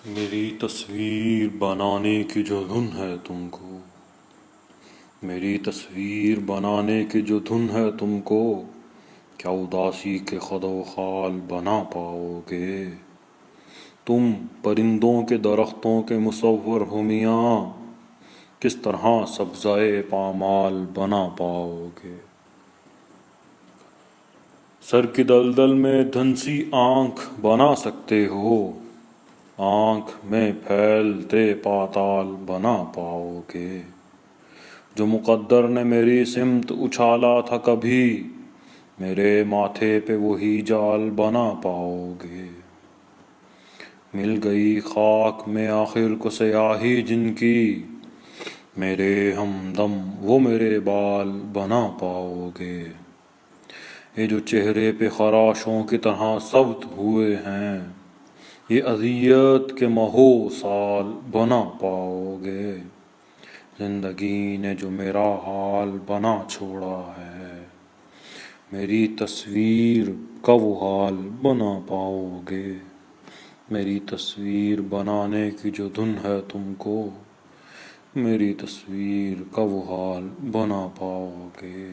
میری تصویر بنانے کی جو دھن ہے تم کو، میری تصویر بنانے کی جو دھن ہے تم کو، کیا اداسی کے خد و خال بنا پاؤ گے؟ تم پرندوں کے درختوں کے مصور ہو میاں، کس طرح سبزۂ پامال بنا پاؤ گے؟ سر کی دلدل میں دھنسی آنکھ بنا سکتے ہو، آنکھ میں پھیلتے پاتال بنا پاؤ گے؟ جو مقدر نے میری سمت اچھالا تھا کبھی، میرے ماتھے پہ وہی جال بنا پاؤ گے؟ مل گئی خاک میں آخر کو سیاہی جن کی، میرے ہمدم وہ میرے بال بنا پاؤ گے؟ یہ جو چہرے پہ خراشوں کی طرح ثبت ہوئے ہیں، یہ اذیت کے مہو سال بنا پاؤ گے؟ زندگی نے جو میرا حال بنا چھوڑا ہے، میری تصویر کا وہ حال بنا پاؤ گے؟ میری تصویر بنانے کی جو دھن ہے تم کو، میری تصویر کا وہ حال بنا پاؤ گے؟